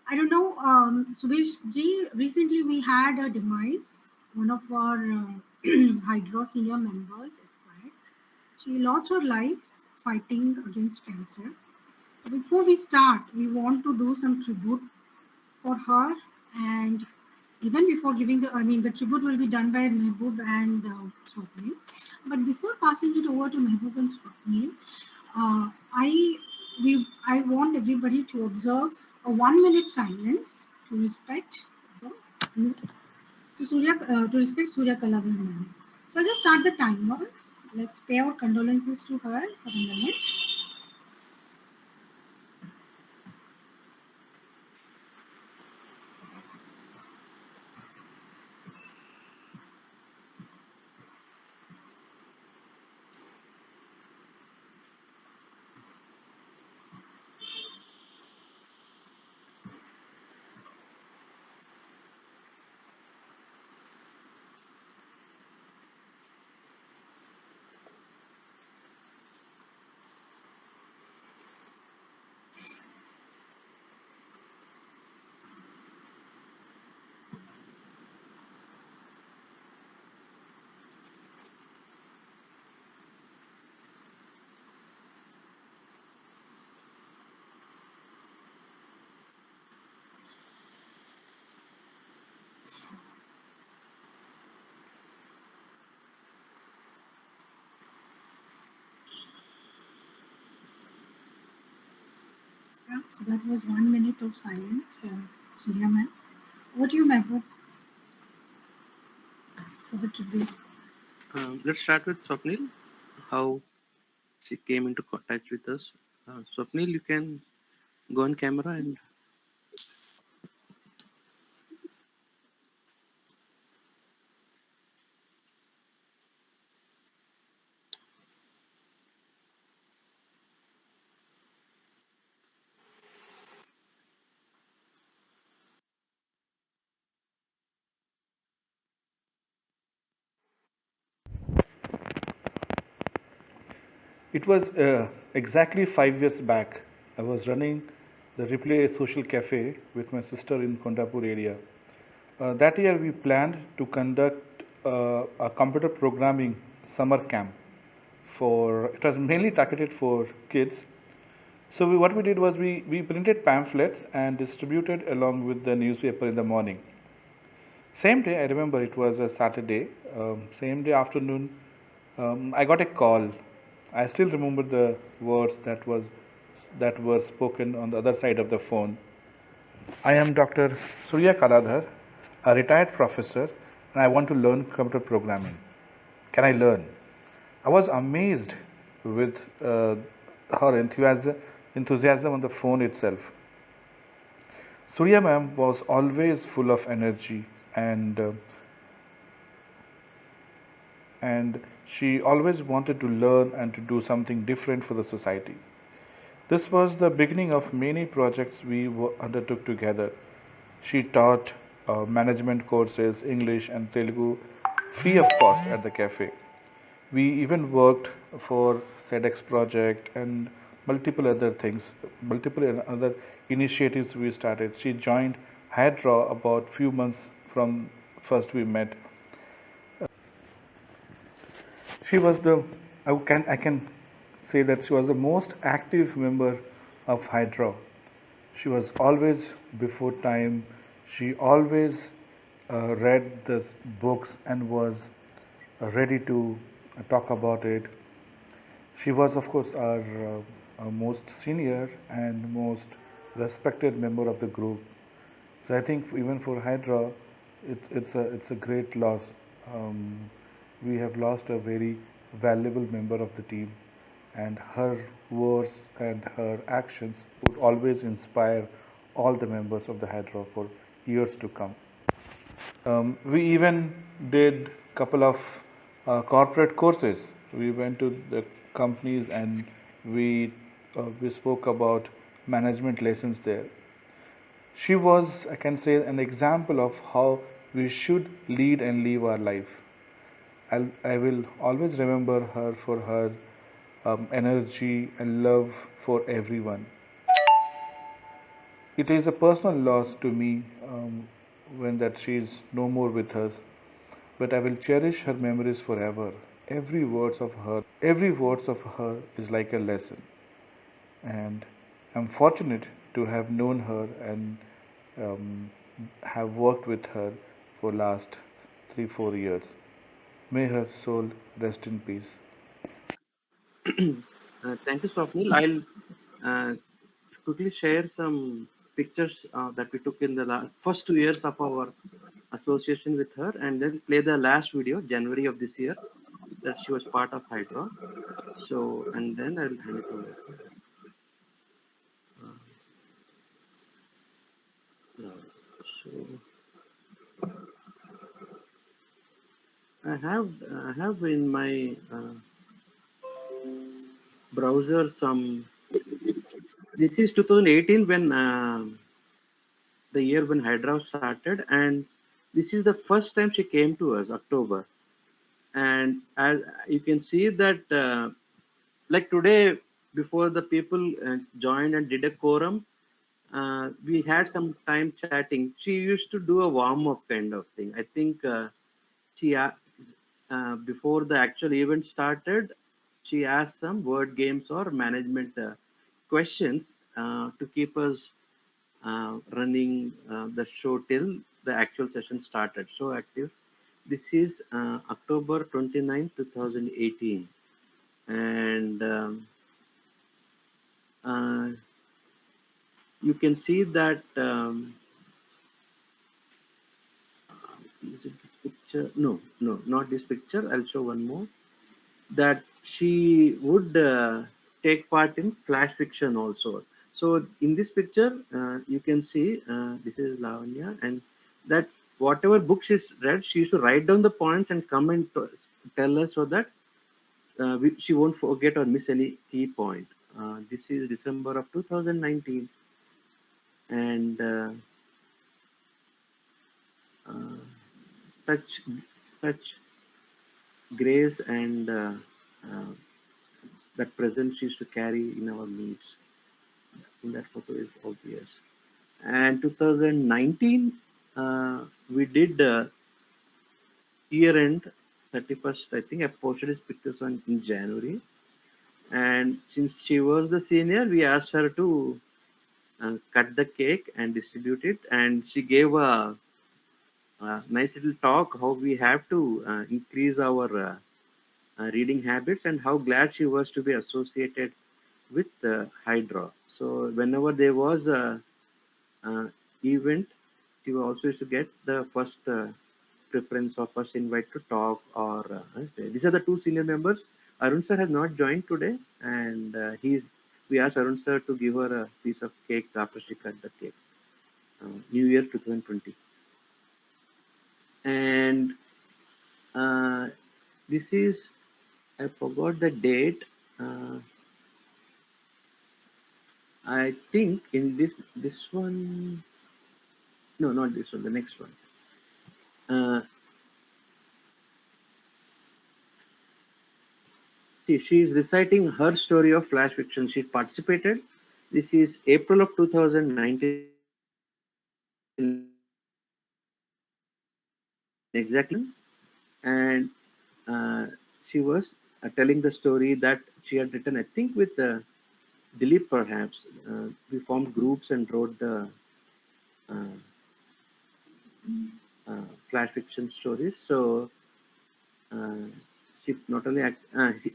I don't know, Suresh ji. Recently, we had a demise. One of our Hydro senior members expired. She lost her life fighting against cancer. Before we start, we want to do some tribute for her, and even before giving the, I mean, the tribute will be done by Mehboob and Swapnil. But before passing it over to Mehboob and Swapnil, uh, I I want everybody to observe a 1 minute silence to respect the, to respect Surya Kalavar ma'am. So I'll just start the timer. Let's pay our condolences to her for a minute. Yeah, so that was 1 minute of silence for Surya ma'am. What do you, Mehboob, for the tribute? Let's start with Swapnil, how she came into touch with us. Swapnil, you can go on camera and It was exactly 5 years back. I was running the Replay Social Cafe with my sister in Kondapur area. That year, we planned to conduct a computer programming summer camp. For it was mainly targeted for kids. So what we did was we printed pamphlets and distributed along with the newspaper in the morning. Same day, I remember it was a Saturday. Same day afternoon, I got a call. I still remember the words that were spoken on the other side of the phone. I am Dr. Surya Kaladhar, a retired professor, and I want to learn computer programming. Can I learn? I was amazed with her enthusiasm on the phone itself. Surya ma'am was always full of energy and she always wanted to learn and to do something different for the society. This was the beginning of many projects we undertook together. She taught management courses, English and Telugu, free of cost at the cafe. We even worked for SEDEX project and multiple other things, multiple other initiatives we started. She joined Hydra about few months from first we met. She was the I can say that she was the most active member of Hydra. She was always before time. She always read the books and was ready to talk about it. She was, of course, our most senior and most respected member of the group. So I think even for Hydra, it's a great loss. Um, we have lost a very valuable member of the team, and her words and her actions would always inspire all the members of the Hydra for years to come. We even did couple of corporate courses. We went to the companies and we spoke about management lessons there. She was, I can say, an example of how we should lead and live our life. I will always remember her for her energy and love for everyone. It is a personal loss to me when that she is no more with us, but I will cherish her memories forever. Every words of her is like a lesson, and I'm fortunate to have known her and um, have worked with her for last 3 4 years. May her soul rest in peace. Thank you, Swapnil. I'll quickly share some pictures that we took in the first 2 years of our association with her, and then play the last video, January of this year, that she was part of Hydra. So, and then I'll hand it over. Uh, uh, so, I have in my browser some. This is 2018 when the year when Hydra started, and this is the first time she came to us, October. And as you can see that, like today, before the people joined and did a quorum, we had some time chatting. She used to do a warm up kind of thing. I think she before the actual event started, she asked some word games or management questions to keep us running the show till the actual session started. So active. This is October 29, 2018. And uh, you can see that, is it this picture? No, no, not this picture. I'll show one more. That she would take part in flash fiction also. So in this picture, you can see this is Lavanya, and that whatever book she's read, she used to write down the points and come and tell us, so that she won't forget or miss any key point. This is December of 2019, and uh, such such grace and uh, that presence she used to carry in our meets. In that photo is obvious. And 2019, we did year end 31st. I think I posted his pictures on in January. And since she was the senior, we asked her to cut the cake and distribute it. And she gave a nice little talk how we have to increase our reading habits, and how glad she was to be associated with Hydra. So whenever there was a uh, event, she also used to get the first preference of first invite to talk. Or these are the two senior members. Arun sir has not joined today, and we asked Arun sir to give her a piece of cake after she cut the cake. New Year 2020, and uh, this is, I forgot the date. Uh, I think in this one, no, not this one, the next one. Uh, See, she is reciting her story of flash fiction. She participated. This is April of 2019, exactly in April, and she was telling the story that she had written, I think, with Dilip perhaps. We formed groups and wrote the uh, flash fiction stories. So uh, she not only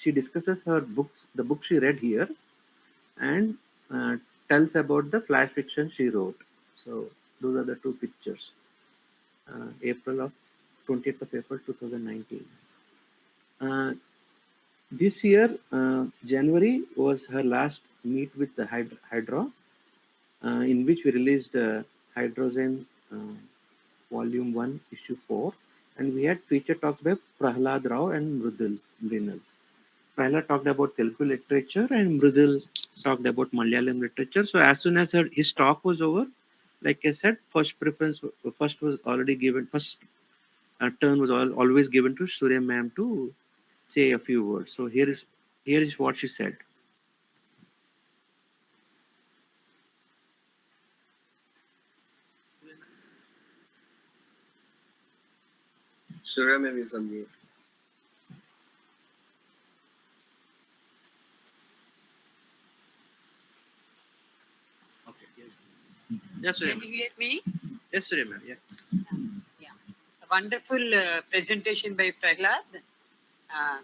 she discusses her books, the book she read here, and tells about the flash fiction she wrote. So those are the two pictures. April of 20th of April 2019. Uh, this year, January was her last meet with the Hydra, in which we released Hydrogen Volume 1, Issue 4, and we had feature talks by Prahlad Rao and Mrinal. Prahlad talked about Telugu literature and Mridul talked about Malayalam literature. So as soon as his talk was over, like I said, first was already given. First turn was always given to Surya ma'am to say a few words. So here is what she said. Surya maybe is on mute. Okay. Yes. Yes, Surya Can ma'am. you hear me? Yes, Surya ma'am. Yeah. Yeah. A wonderful presentation by Prahlad. Uh,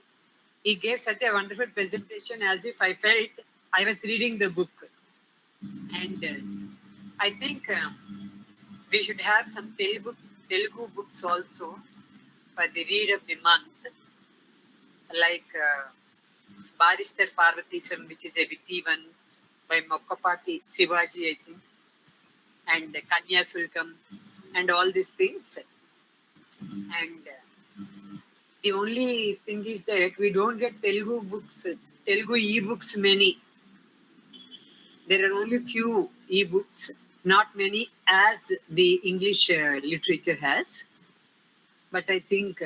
he gave such a wonderful presentation as if I felt I was reading the book. And I think we should have some Telugu books also for the read of the month, like Barister Parvatisam, which is a witty one by Mokkapati Sivaji, I think, and Kanya Sulkam, and all these things. And the only thing is that we don't get Telugu books, Telugu e-books many. There are only few e-books, not many as the English literature has. But I think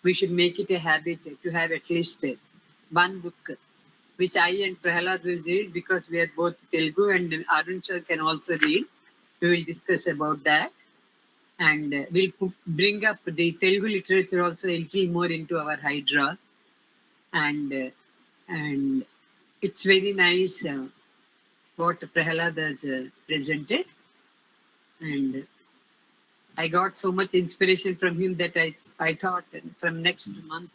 we should make it a habit to have at least one book, which I and Prahalad will read because we are both Telugu and Arun sir can also read. We will discuss about that. And we'll bring up the Telugu literature also a little more into our Hydra. And it's very nice what Prahalad has presented, and I got so much inspiration from him that I thought from next month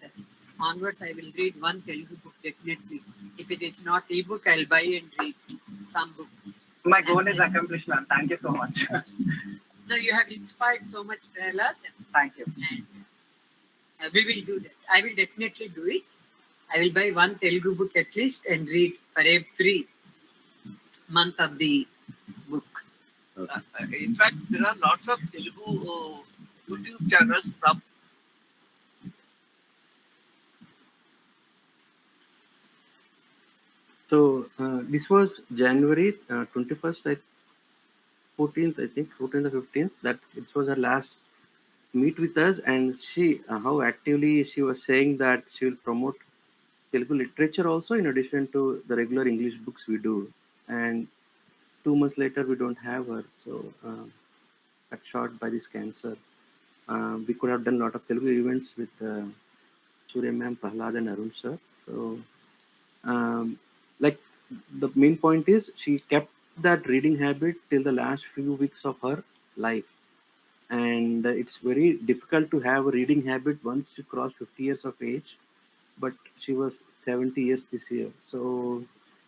onwards I will read one Telugu book definitely. If it is not ebook, I'll buy and read some book. My goal is accomplished, ma'am. Thank you so much. No, you have inspired so much, Prahalad, Thank you. and we will do that. I will definitely do it. I will buy one Telugu book at least and read for every month of the book. In fact, there are lots of Telugu YouTube channels from. So this was January 21st, 14th, I think, 14th or 15th. That it was her last meet with us, and she how actively she was saying that she will promote Telugu literature also in addition to the regular English books we do. And 2 months later, we don't have her, so cut short by this cancer. We could have done a lot of Telugu events with Surya ma'am, Prahlad, and Arun sir. So, like the main point is, she kept that reading habit till the last few weeks of her life, and it's very difficult to have a reading habit once you cross 50 years of age. But she was 70 years this year, so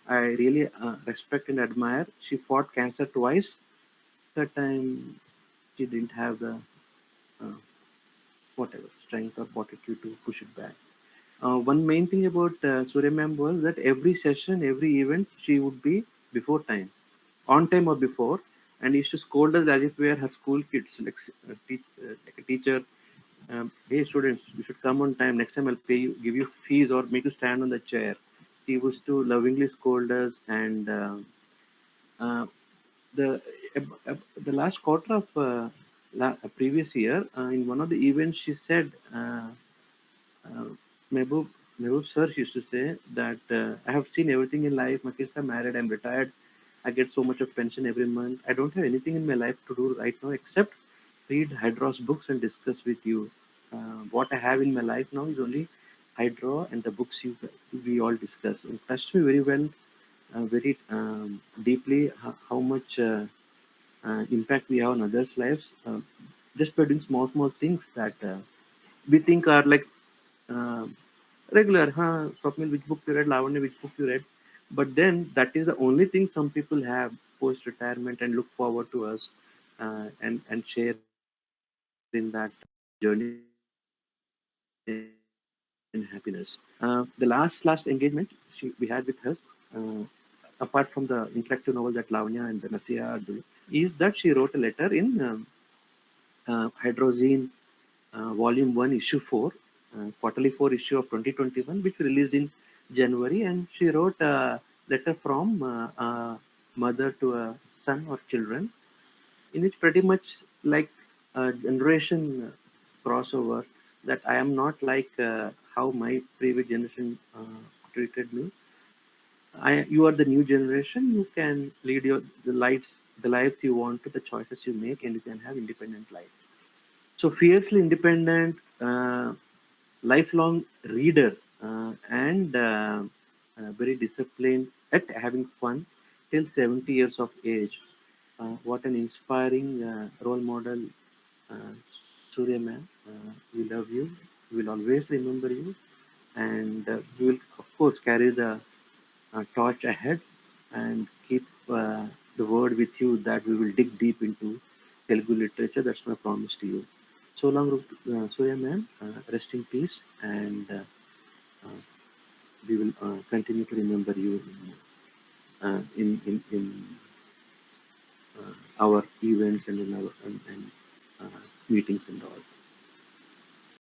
I really respect and admire. She fought cancer twice. That time she didn't have the uh, whatever strength or fortitude to push it back. One main thing about Surya ma'am was that every session, every event, she would be before time, on time or before, and used to scold us as if we are her school kids, like a teacher. Hey students, you should come on time. Next time I'll pay you, give you fees, or make you stand on the chair. She used to lovingly scold us, and uh, the the last quarter of previous year, in one of the events, she said. Uh, Mehboob, Mehboob sir used to say that I have seen everything in life. My kids are married. I'm retired. I get so much of pension every month. I don't have anything in my life to do right now except read Hydro's books and discuss with you. What I have in my life now is only Hydro and the books we all discuss. It touched me very well, very deeply how much impact we have on others' lives just by doing small things that we think are like uh, regular, huh? Swapnil, which book you read? Lavanya, which book you read? But then that is the only thing some people have post retirement and look forward to us and share in that journey in happiness. The last engagement we had with us, apart from the interactive novel that Lavanya and Nasia are doing, is that she wrote a letter in Hydrozine Volume 1, Issue 4, Quarterly 4 issue of 2021, which we released in January. And she wrote a letter from mother to a son or children, in which pretty much like a generation crossover, that I am not like how my previous generation treated me. You are the new generation. You can lead the lives you want to, the choices you make, and you can have independent life. So fiercely independent, lifelong reader, and very disciplined at having fun till 70 years of age. What an inspiring role model, uh, Surya ma'am. We love you. We will always remember you, and we will of course carry the torch ahead and keep the word with you that we will dig deep into Telugu literature. That's my promise to you. So long, Surya ma'am. Rest in peace, and uh, we will continue to remember you in our events and in our and meetings and all.